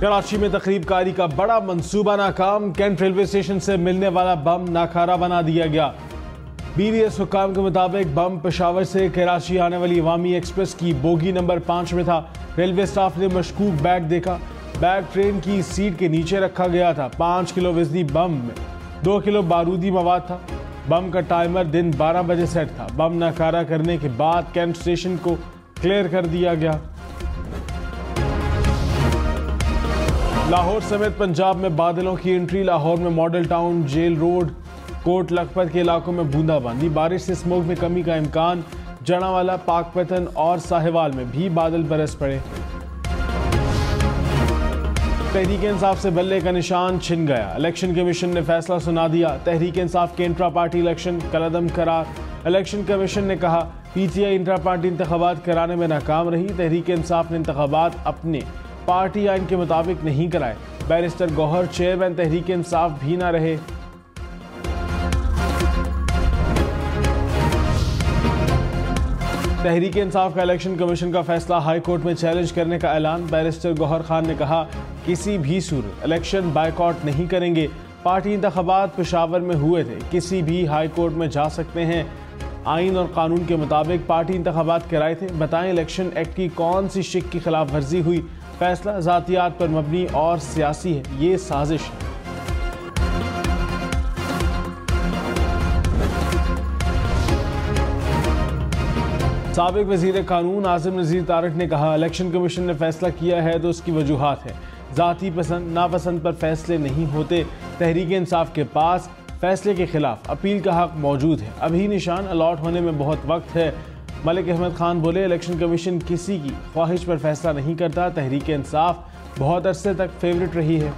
कराची में तकरीबकारी का बड़ा मंसूबा नाकाम। कैंट रेलवे स्टेशन से मिलने वाला बम नाकारा बना दिया गया। BVS हुक्काम के मुताबिक बम पेशावर से कराची आने वाली अवामी एक्सप्रेस की बोगी नंबर 5 में था। रेलवे स्टाफ ने मशकूक बैग देखा। बैग ट्रेन की सीट के नीचे रखा गया था। 5 किलो वजनी बम में 2 किलो बारूदी मवाद था। बम का टाइमर दिन 12 बजे सेट था। बम नाकारा करने के बाद कैंट स्टेशन को क्लियर कर दिया गया। लाहौर समेत पंजाब में बादलों की एंट्री। लाहौर में Model Town, Jail Road, Kot Lakhpat के इलाकों में बूंदाबांदी। बारिश से स्मोक में कमी का इम्कान। जनावाला, पाकपतन और साहिवाल में भी बादल बरस पड़े। तहरीक इंसाफ से बल्ले का निशान छिन गया। इलेक्शन कमीशन ने फैसला सुना दिया। तहरीक इंसाफ के इंट्रा पार्टी इलेक्शन कलअदम करार। इलेक्शन कमीशन ने कहा PTI इंट्रा पार्टी इंतखाबात कराने में नाकाम रही। तहरीक इंसाफ ने इंतखाबात अपने पार्टी आइन के मुताबिक नहीं कराए। बैरिस्टर गौहर चेयरमैन तहरीक इंसाफ भी न रहे। तहरीक इंसाफ का इलेक्शन कमीशन का फैसला हाई कोर्ट में चैलेंज करने का ऐलान। बैरिस्टर गौहर खान ने कहा किसी भी सूरत इलेक्शन बायकॉट नहीं करेंगे। पार्टी इंतखाबात पेशावर में हुए थे, किसी भी हाई कोर्ट में जा सकते हैं। आइन और कानून के मुताबिक पार्टी इंतखाबात कराए थे। बताएं इलेक्शन एक्ट की कौन सी शिक की खिलाफ वर्जी हुई। फैसला जातियात पर मबनी और सियासी है, ये साजिश है। साबिक वजीर कानून आसिम नज़ीर तारक ने कहा इलेक्शन कमीशन ने फैसला किया है तो उसकी वजूहात है। जाती पसंद नापसंद पर फैसले नहीं होते। तहरीक इंसाफ के पास फैसले के खिलाफ अपील का हक मौजूद है। अभी निशान अलॉट होने में बहुत वक्त है। मलिक अहमद खान बोले इलेक्शन कमीशन किसी की ख्वाहिश पर फैसला नहीं करता। तहरीक इंसाफ बहुत अरसे तक फेवरेट रही है।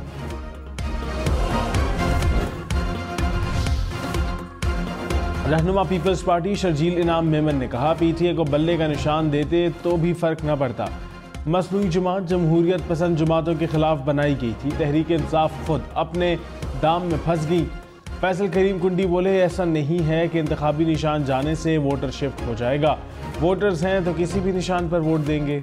रहनुमा पीपल्स पार्टी शर्जील इनाम मेमन ने कहा PTI को बल्ले का निशान देते तो भी फर्क न पड़ता। मसनूई जमात जमहूरियत पसंद जमातों के खिलाफ बनाई गई थी। तहरीक इंसाफ खुद अपने दाम में फंस गई। फैसल करीम कुंडी बोले ऐसा नहीं है कि इंतखाबी निशान जाने से वोटर शिफ्ट हो जाएगा। वोटर्स हैं तो किसी भी निशान पर वोट देंगे।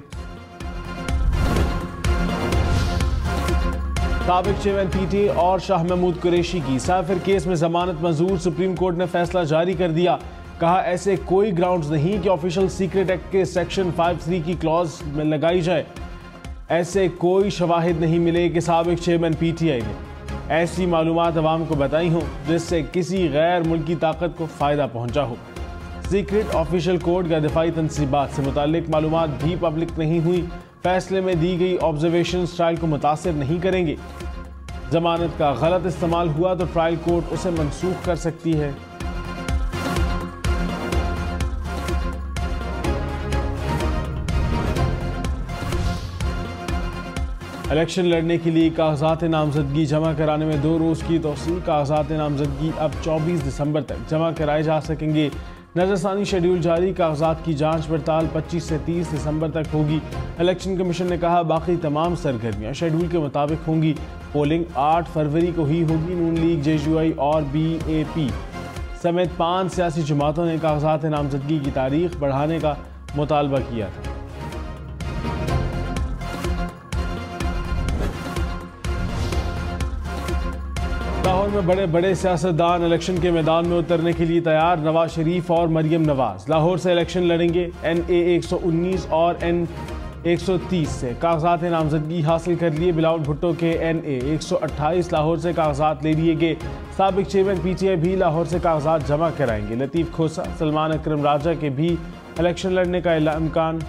साबिक चेयरमैन PTI और शाह महमूद कुरैशी की साफिर केस में जमानत मंजूर। सुप्रीम कोर्ट ने फैसला जारी कर दिया। कहा ऐसे कोई ग्राउंड्स नहीं कि ऑफिशियल सीक्रेट एक्ट के सेक्शन 53 की क्लॉज में लगाई जाए। ऐसे कोई शवाहिद नहीं मिले कि साबिक चेयरमैन PTI ने ऐसी मालूमात अवाम को बताई हों जिससे किसी गैर मुल्की ताकत को फ़ायदा पहुंचा हो। सीक्रेट ऑफिशियल कोड या दिफाई तनसीबात से मुतालिक मालूमात भी पब्लिक नहीं हुई। फैसले में दी गई ऑब्जर्वेशन ट्रायल को मुतासिर नहीं करेंगे। जमानत का गलत इस्तेमाल हुआ तो ट्रायल कोर्ट उसे मनसूख कर सकती है। इलेक्शन लड़ने के लिए कागजात नामजदगी जमा कराने में 2 रोज़ की तोसी। कागजात नामजदगी अब 24 दिसंबर तक जमा कराए जा सकेंगे। नजरसानी शेड्यूल जारी। कागजात की जांच पड़ताल 25 से 30 दिसंबर तक होगी। इलेक्शन कमीशन ने कहा बाकी तमाम सरगर्मियां शेड्यूल के मुताबिक होंगी। पोलिंग 8 फरवरी को ही होगी। नून लीग, JUI और BAP समेत 5 सियासी जमातों ने कागजात नामजदगी की तारीख बढ़ाने का मुतालबा किया था। लाहौर में बड़े बड़े सियासतदान इलेक्शन के मैदान में उतरने के लिए तैयार। नवाज शरीफ और मरियम नवाज लाहौर से इलेक्शन लड़ेंगे। NA 119 और N 130 से कागजात नामजदगी हासिल कर लिए। बिलावल भुट्टो के NA 128 लाहौर से कागजात ले लिए गए। साबिक चेयरमैन PTI भी लाहौर से कागजात जमा कराएंगे। लतीफ़ खोसा, सलमान अकरम राजा के भी इलेक्शन लड़ने का इम्कान।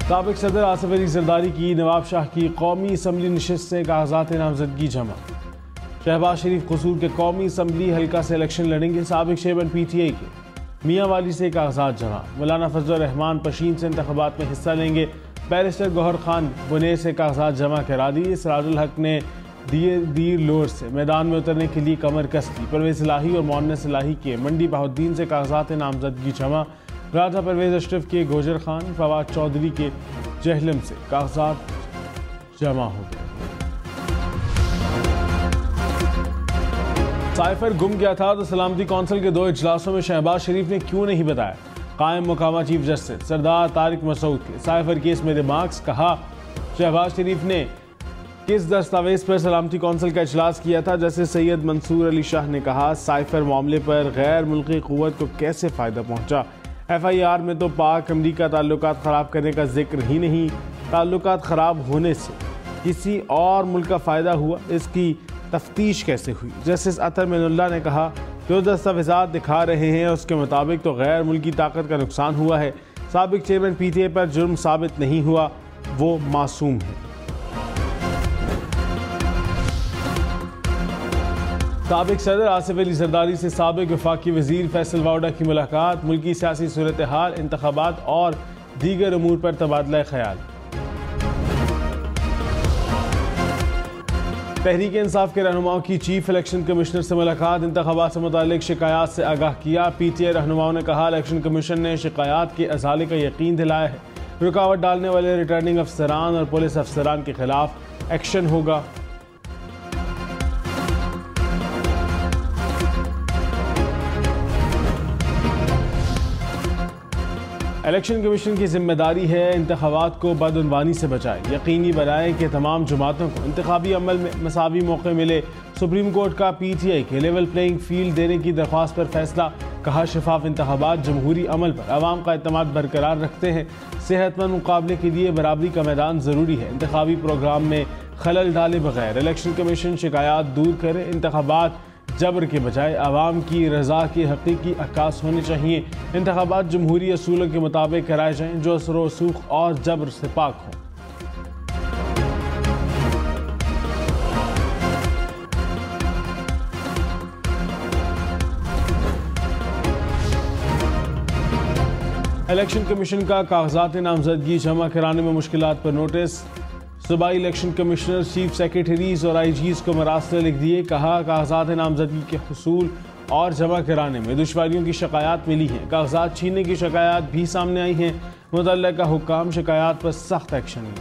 साबिक सदर आसिफ अली जरदारी की नवाब शाह की कौमी असम्बली नशिस्त से कागजात नामजदगी जमा। शहबाज शरीफ कसूर के कौमी असम्बली हल्का से इलेक्शन लड़ेंगे। साबिक चेयरमैन PTI के मियाँ वाली से कागजात जमा। मौलाना फजल रहमान पशीन से इंतखाबात में हिस्सा लेंगे। बैरिस्टर गौहर खान बुने से कागजात जमा करा दिए। सिराजुल हक ने दीर लोर से मैदान में उतरने के लिए कमर कस ली। परवेज इलाही और मोहन्नस इलाही के मंडी बहाउद्दीन से कागजात नामजदगी जमा। राजा परवेज अशरफ के गोजर खान, फवाद चौधरी के जहलम से कागजात जमा हो गए। साइफर गुम गया था तो सलामती कौंसिल के 2 इजलासों में शहबाज शरीफ ने क्यों नहीं बताया? कायम मुकामा चीफ जस्टिस सरदार तारिक मसूद के साइफर केस में रिमार्क्स। कहा, शहबाज शरीफ ने किस दस्तावेज पर सलामती कौंसिल का इजलास किया था? जस्टिस सैयद मंसूर अली शाह ने कहा, साइफर मामले पर गैर मुल्की क़ुव्वत को कैसे फ़ायदा पहुंचा? FIR में तो पाक अमरीका ताल्लुकात ख़राब करने का जिक्र ही नहीं। ताल्लुकात ख़राब होने से किसी और मुल्क का फ़ायदा हुआ, इसकी तफ्तीश कैसे हुई? जस्टिस अतर मिनुल्लाह ने कहा, जो दस्तावेज़ात दिखा रहे हैं उसके मुताबिक तो गैर मुल्की ताकत का नुकसान हुआ है। साबिक चेयरमैन PTA पर जुर्म साबित नहीं हुआ, वो मासूम है। साबिक सदर आसिफ अली जरदारी से साबिक वफाकी वजीर फैसल वाउडा की मुलाकात। मुल्की सियासी सूरत हाल, इंतखाबात और दीगर अमूर पर तबादला ख्याल। तहरीक इंसाफ के रहनुमाओं की चीफ इलेक्शन कमिश्नर से मुलाकात। इंतखाबात से मुतालिक शिकायत से आगाह किया। PTA रहनुमाओं ने कहा, इलेक्शन कमीशन ने शिकायत के अजाले का यकीन दिलाया है। रुकावट डालने वाले रिटर्निंग अफसरान और पुलिस अफसरान के खिलाफ एक्शन होगा। इलेक्शन कमीशन की जिम्मेदारी है इंतखाबात को बदउनवानी से बचाए, यकीनी बनाएं कि तमाम जमातों को इंतखाबी अमल में मसावी मौके मिले। सुप्रीम कोर्ट का PTA के लेवल प्लेइंग फील्ड देने की दरख्वास्त पर फैसला। कहा, शफाफ इंतखाबात जमहूरी अमल पर अवाम का एतमाद बरकरार रखते हैं। सेहतमंद मुकाबले के लिए बराबरी का मैदान ज़रूरी है। इंतखाबी प्रोग्राम में खलल डाले बगैर इलेक्शन कमीशन शिकायत दूर करे। इंतखाबात जबर के बजाय आवाम की रजा की हकीकी अक्कास होने चाहिए। इंतखाबात जमहूरी असूलों के मुताबिक कराए जाएं, जो असर वसूख और जबर से पाक हों। इलेक्शन कमीशन का कागजात नामजदगी जमा कराने में मुश्किलात पर नोटिस। सूबाई इलेक्शन कमिश्नर, चीफ सेक्रेटरीज और IGs को मरासले लिख दिए। कहा, कागजात नामजदगी के हुसूल और जमा कराने में दुश्वारियों की शिकायत मिली हैं। कागजात छीनने की शिकायत भी सामने आई हैं। मुतल्लिका हुक्काम शिकायत पर सख्त एक्शन लें।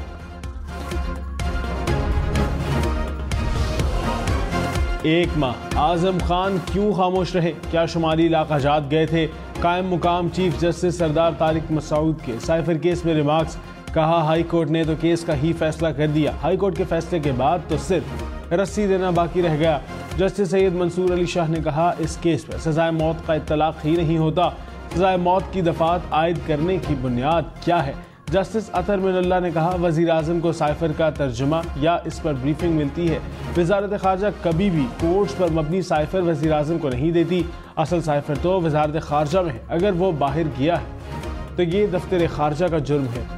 एक माह आजम खान क्यों खामोश रहे? क्या शुमारी इलाकाजात गए थे? कायम मुकाम चीफ जस्टिस सरदार तारिक मसूद के साइफर केस में रिमार्क्स। कहा, हाई कोर्ट ने तो केस का ही फैसला कर दिया। हाई कोर्ट के फैसले के बाद तो सिर्फ रस्सी देना बाकी रह गया। जस्टिस सैयद मंसूर अली शाह ने कहा, इस केस पर सजाए मौत का इत्तलाक ही नहीं होता। सजाए मौत की दफात आयद करने की बुनियाद क्या है? जस्टिस अतर मिनुल्लाह ने कहा, वज़ीर आज़म को साइफर का तर्जुमा या इस पर ब्रीफिंग मिलती है। वज़ारत ख़ारजा कभी भी कोर्ट्स पर मबनी साइफर वज़ीर आज़म को नहीं देती। असल साइफर तो वज़ारत ख़ारजा में है। अगर वो बाहर गया है तो ये दफ्तर ख़ारजा का जुर्म है।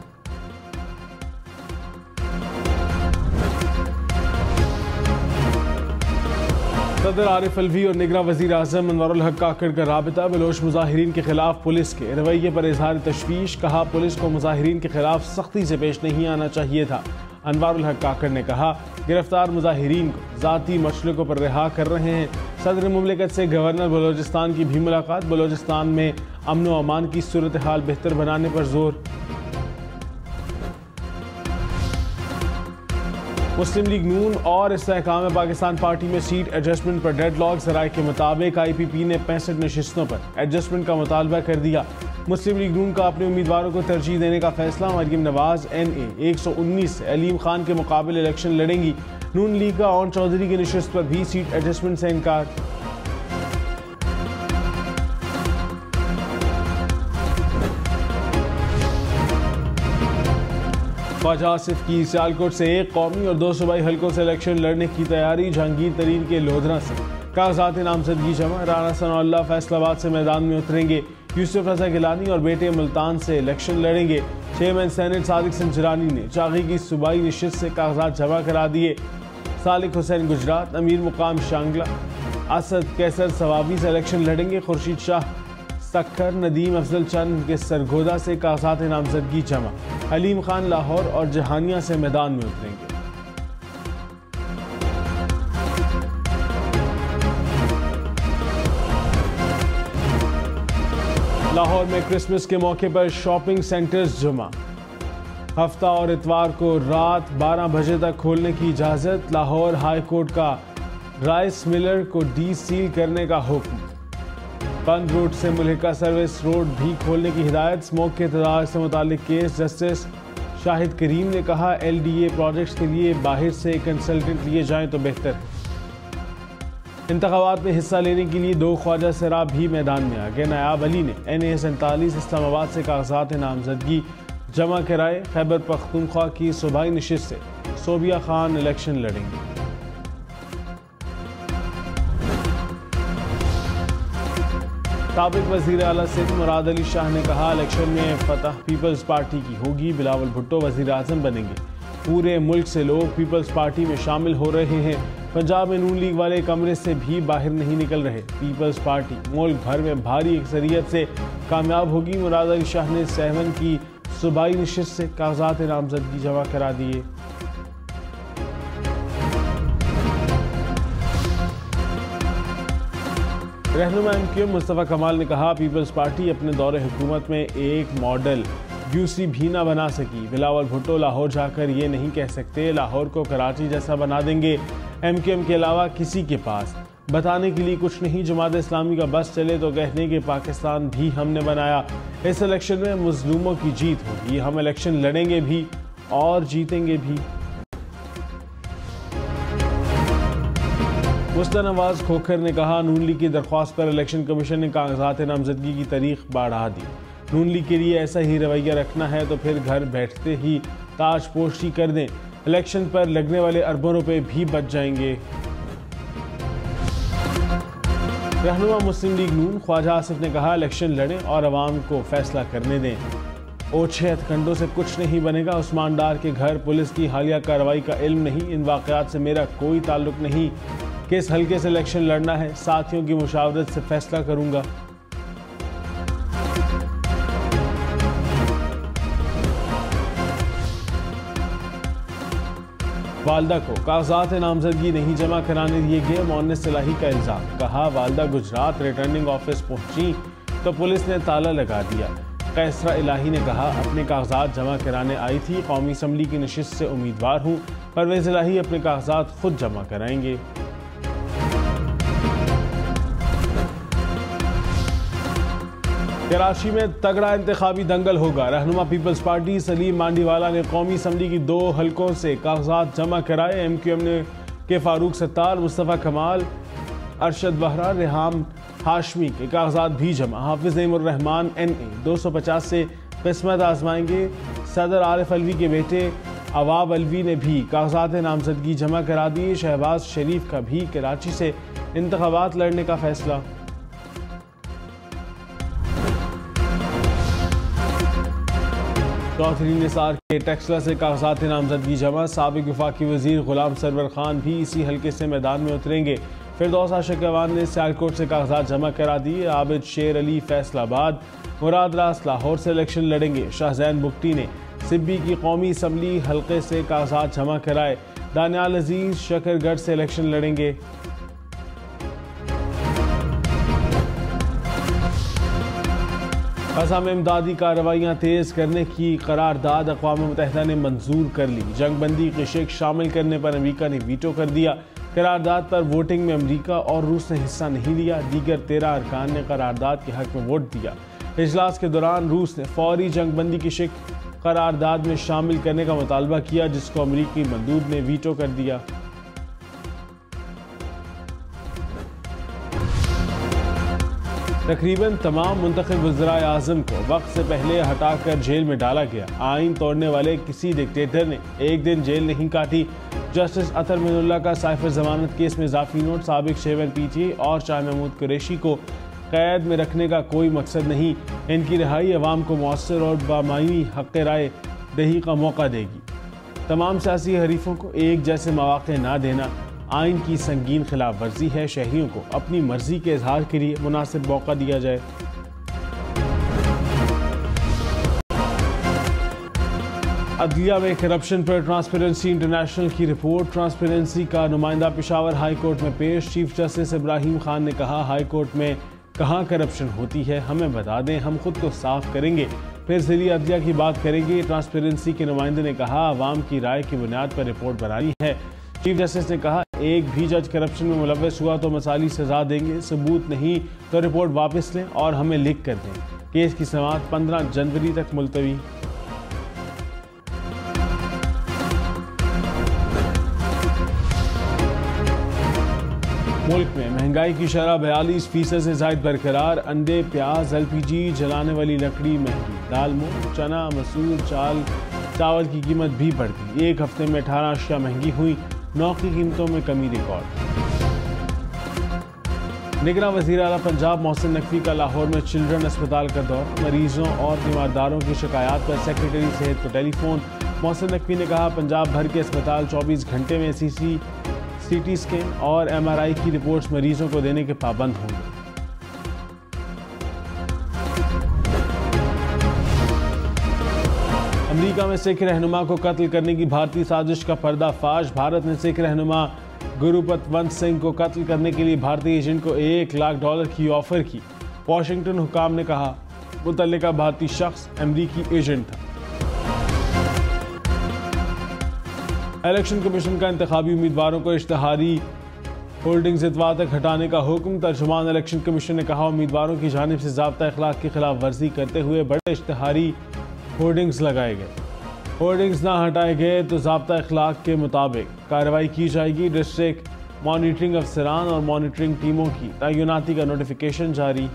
सदर आरिफ अलवी और निगरां वज़ीर आज़म अनवारुल हक काकड़ का राबिता। बलोच मुजाहिरीन के खिलाफ पुलिस के रवैये पर इजहार तशवीश। कहा, पुलिस को मुजाहिरीन के खिलाफ सख्ती से पेश नहीं आना चाहिए था। अनवारुल हक काकड़ ने कहा, गिरफ्तार मुजाहिरीन को ज़ाती मसलकों पर रिहा कर रहे हैं। सदर मुमलिकत से गवर्नर बलोचिस्तान की भी मुलाकात। बलोचिस्तान में अमन व अमान की सूरत हाल बेहतर बनाने पर जोर। मुस्लिम लीग नून और इस्तेहकाम पाकिस्तान पार्टी में सीट एडजस्टमेंट पर डेडलॉक। ज़राए के मुताबिक IPP ने 65 नशिस्तों पर एडजस्टमेंट का मुतालबा कर दिया। मुस्लिम लीग नून का अपने उम्मीदवारों को तरजीह देने का फैसला। मरियम नवाज NA 119 से अलीम खान के मुकाबले इलेक्शन लड़ेंगी। नून लीग का ओन चौधरी की नशिस्त पर भी सीट एडजस्टमेंट से इनकार। ख्वाजा आसिफ की सियालकोट से 1 कौमी और 2 सूबाई हलकों से इलेक्शन लड़ने की तैयारी। जहांगीर तरीन के लोधरा से कागजात नामजदगी जमा। राना सनाउल्लाह फैसलाबाद से मैदान में उतरेंगे। यूसुफ रजा गिलानी और बेटे मुल्तान से इलेक्शन लड़ेंगे। चेयरमैन सेनेट सादिक संजरानी ने चागी की सूबाई नशिस्त से कागजात जमा करा दिए। सालिक हुसैन गुजरात, अमीर मुकाम शांगला, असद कैसर सवाबी से इलेक्शन लड़ेंगे। खुर्शीद शाह सक्खर, नदीम अफजल चंद के सरगोदा से कागजात नामजदगी जमा। हलीम खान लाहौर और जहानिया से मैदान में उतरेंगे। लाहौर में क्रिसमस के मौके पर शॉपिंग सेंटर्स जमा। हफ्ता और इतवार को रात 12 बजे तक खोलने की इजाज़त। लाहौर हाई कोर्ट का राइस मिलर को डी सील करने का हुक्म। बंद रूट से मुल्हिका सर्विस रोड भी खोलने की हिदायत। स्मोक के तदाद से मुतालिक केस जस्टिस शाहिद करीम ने कहा, LDA प्रोजेक्ट्स के लिए बाहर से कंसल्टेंट लिए जाएं तो बेहतर है। इंतखाबात में हिस्सा लेने के लिए 2 ख्वाजा सराब भी मैदान में आ गए। नायाब अली ने NA 47 इस्लामाबाद से कागजात नामजदगी जमा कराए। खैबर पख्तूनख्वा की सूबाई नशिस्त से सोबिया खान इलेक्शन लड़ेंगे। साबिक वज़ीर आला सिंध मुराद अली शाह ने कहा, इलेक्शन में फतह पीपल्स पार्टी की होगी। बिलावल भुट्टो वज़ीर आज़म बनेंगे। पूरे मुल्क से लोग पीपल्स पार्टी में शामिल हो रहे हैं। पंजाब में नून लीग वाले कमरे से भी बाहर नहीं निकल रहे। पीपल्स पार्टी मुल्क भर में भारी अक्सरियत से कामयाब होगी। मुराद अली शाह ने 7 की सूबाई नशिस्त से कागजात नामजदगी जमा करा दिए। रहनुमा MQM मुस्तफ़ा कमाल ने कहा, पीपल्स पार्टी अपने दौरे हुकूमत में एक मॉडल यूसी भी ना बना सकी। बिलावल भुट्टो लाहौर जाकर ये नहीं कह सकते लाहौर को कराची जैसा बना देंगे। MQM के अलावा किसी के पास बताने के लिए कुछ नहीं। जमात इस्लामी का बस चले तो कहने के पाकिस्तान भी हमने बनाया। इस इलेक्शन में मजलूमों की जीत होगी। हम इलेक्शन लड़ेंगे भी और जीतेंगे भी। मुस्तान नवाज खोखर ने कहा, नून लीग की दरख्वास्त पर इलेक्शन कमीशन ने कागजात नामजदगी की तारीख बढ़ा दी। नून लीग के लिए ऐसा ही रवैया रखना है तो फिर घर बैठते ही ताजपोशी कर दें। इलेक्शन पर लगने वाले अरबों रुपए भी बच जाएंगे। रहनुमा मुस्लिम लीग नून ख्वाजा आसिफ ने कहा, इलेक्शन लड़ें और अवाम को फैसला करने दें। ओछे हथकंडों से कुछ नहीं बनेगा। उस्मान डार के घर पुलिस की हालिया कार्रवाई का इल्म नहीं। इन वाकयात से मेरा कोई ताल्लुक नहीं। किस हल्के से इलेक्शन लड़ना है साथियों की मुशावरत से फैसला करूंगा। वालदा को कागजात नामजदगी नहीं जमा कराने दिए गए। मोनिस सलाही का इल्जाम। कहा, वालदा गुजरात रिटर्निंग ऑफिस पहुंची तो पुलिस ने ताला लगा दिया। कैसरा इलाही ने कहा, अपने कागजात जमा कराने आई थी। कौमी असम्बली की नशिस्त से उम्मीदवार हूँ। परवेज इलाही अपने कागजात खुद जमा कराएंगे। कराची में तगड़ा इंतखाबी दंगल होगा। रहनुमा पीपल्स पार्टी सलीम मांडीवाला ने कौमी असम्बली की 2 हलकों से कागजात जमा कराए। MQM ने के फारूक सत्तार, मुस्तफ़ा कमाल, अरशद बहरा, रेहाम हाशमी के कागजात भी जमा। हाफिज नईमुर्रहमान NA 250 से किस्मत आजमाएंगे। सदर आरिफ अलवी के बेटे अवाब अलवी ने भी कागजात नामजदगी जमा करा दिए। शहबाज शरीफ का भी कराची से इंतखाबात लड़ने का फैसला। चौधरी निसार के टेक्सला से कागजात नामजदगी जमा। साबिक वफाकी वजीर गुलाम सरवर खान भी इसी हल्के से मैदान में उतरेंगे। फिरदौस आशिक अवान ने सियालकोट से कागजात जमा करा दिए। आबिद शेर अली फैसलाबाद, मुराद रास लाहौर से इलेक्शन लड़ेंगे। शाहजैन बुगटी ने सिब्बी की कौमी असम्बली हल्के से कागजात जमा कराए। दानियाल अजीज शकरगढ़ से इलेक्शन लड़ेंगे। गजा में इमदादी कार्रवाइयाँ तेज़ करने की करारदाद अक़वाम मुत्तहिदा ने मंजूर कर ली। जंगबंदी के शेख शामिल करने पर अमरीका ने वीटो कर दिया। करारदाद पर वोटिंग में अमरीका और रूस ने हिस्सा नहीं लिया। दीगर 13 अरकान ने करारदाद के हक में वोट दिया। इजलास के दौरान रूस ने फौरी जंगबंदी की शेख करारदाद में शामिल करने का मुतालबा किया, जिसको अमरीकी मंदूब ने वीटो कर दिया। तकरीबन तमाम मुंतखब वज़राए आज़म को वक्त से पहले हटाकर जेल में डाला गया। आइन तोड़ने वाले किसी डिक्टेटर ने एक दिन जेल नहीं काटी। जस्टिस अतर मिनुल्लाह का साइफर जमानत केस में इजाफी नोट। साबिक चेयरमैन PTA और शाह महमूद कुरैशी को कैद में रखने का कोई मकसद नहीं। इनकी रिहाई अवाम को मौसर और बामानी हक़ राय दही का मौका देगी। तमाम सियासी हरीफों को एक जैसे मौक़े ना देना आइन की संगीन खिलाफ वर्जी है। शहरियों को अपनी मर्जी के इजहार के लिए मुनासिब मौका दिया जाए। अदलिया में करप्शन पर ट्रांसपेरेंसी इंटरनेशनल की रिपोर्ट। ट्रांसपेरेंसी का नुमाइंदा पेशावर हाई कोर्ट में पेश। चीफ जस्टिस इब्राहिम खान ने कहा, हाई कोर्ट में कहाँ करप्शन होती है हमें बता दें, हम खुद को साफ करेंगे, फिर ज़िली अदलिया की बात करेंगे। ट्रांसपेरेंसी के नुमाइंदे ने कहा, आवाम की राय की बुनियाद पर रिपोर्ट बनानी है। चीफ जस्टिस ने कहा, एक भी जज करप्शन में मुलव्वस हुआ तो मसाली सजा देंगे, सबूत नहीं तो रिपोर्ट वापस लें और हमें लिख कर दें। केस की समाअत 15 जनवरी तक मुलतवी। मुल्क में महंगाई की शरह 42% से ज़ायद बरकरार। अंडे, प्याज, LPG, जलाने वाली लकड़ी महंगी। दाल, मूंग, चना, मसूर, चावल की कीमत भी बढ़ गई। एक हफ्ते में 18 अशिया महंगी हुई। नौ की कीमतों में कमी रिकॉर्ड। निगरां वज़ीर आला पंजाब मोहसिन नकवी का लाहौर में चिल्ड्रन अस्पताल का दौरा। मरीजों और तीमारदारों की शिकायत पर सेक्रेटरी सेहत को टेलीफोन। मोहसिन नकवी ने कहा, पंजाब भर के अस्पताल 24 घंटे में CT स्कैन और MRI की रिपोर्ट्स मरीजों को देने के पाबंद होंगे। अमेरिका में सिख रहनुमा को कत्ल करने की भारतीय साजिश का पर्दाफाश। भारत ने सिख रहनुमा गुरुपतवंत सिंह को कत्ल करने के लिए भारतीय एजेंट को $1 लाख की ऑफर की। वाशिंगटन हुकाम ने कहा, मुतल्लिका भारतीय शख्स अमेरिकी एजेंट था। इलेक्शन कमीशन का इंतखाबी उम्मीदवारों को इश्तिहारी होल्डिंग्स इतवार तक हटाने का हुक्म। तर्जुमान इलेक्शन कमीशन ने कहा, उम्मीदवारों की जानिब से ज़ाब्ता अखलाक की खिलाफ वर्जी करते हुए बड़े इश्तिहारी होर्डिंग्स लगाए गए। होर्डिंग्स ना हटाए गए तो ज़ाब्ता अखलाक के मुताबिक कार्रवाई की जाएगी। डिस्ट्रिक्ट मॉनिटरिंग अफसरान और मॉनिटरिंग टीमों की तैनाती का नोटिफिकेशन जारी।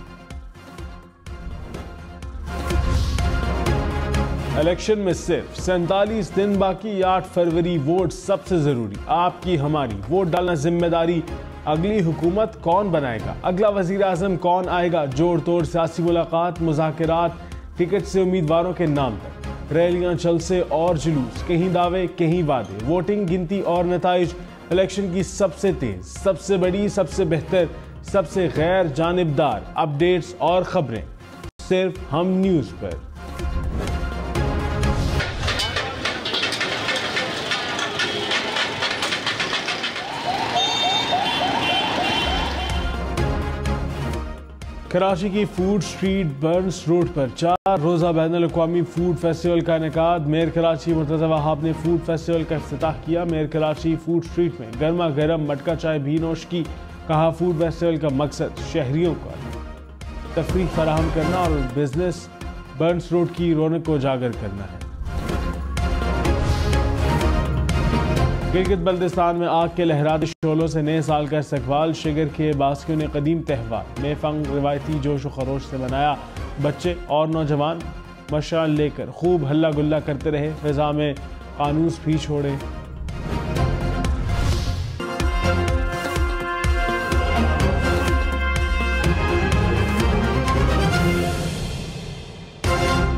इलेक्शन में सिर्फ 47 दिन बाकी। 8 फरवरी वोट सबसे जरूरी। आपकी हमारी वोट डालना जिम्मेदारी। अगली हुकूमत कौन बनाएगा, अगला वजीर आजम कौन आएगा, जोड़ तोड़ सियासी मुलाकात, मुज़ाकरात, टिकट से उम्मीदवारों के नाम तक, रैलियां, जलसे और जुलूस, कहीं दावे कहीं वादे, वोटिंग, गिनती और नताइज। इलेक्शन की सबसे तेज, सबसे बड़ी, सबसे बेहतर, सबसे गैर जानिबदार अपडेट्स और खबरें सिर्फ हम न्यूज़ पर। कराची की फूड स्ट्रीट बर्न्स रोड पर 4 रोज़ा बैनुल अक़वामी फूड फेस्टिवल का इनेकाद। मेयर कराची मुर्तज़ा वहाब ने फूड फेस्टिवल का इफ्तिताह किया। मेयर कराची फूड स्ट्रीट में गर्मा गर्म मटका चाय भी नोश की। कहा, फूड फेस्टिवल का मकसद शहरियों को तफरीह फराहम करना और बिजनेस बर्न्स रोड की रौनक को उजागर करना है। गिलगित बल्तिस्तान में आग के लहराते शोलों से नए साल का इस्तकबाल। शिगर के बासियों ने कदीम त्यौहार मेफंग रिवायती जोश व खरोश से मनाया। बच्चे और नौजवान मशाल लेकर खूब हल्ला गुल्ला करते रहे। फिजा में कानूस भी छोड़े।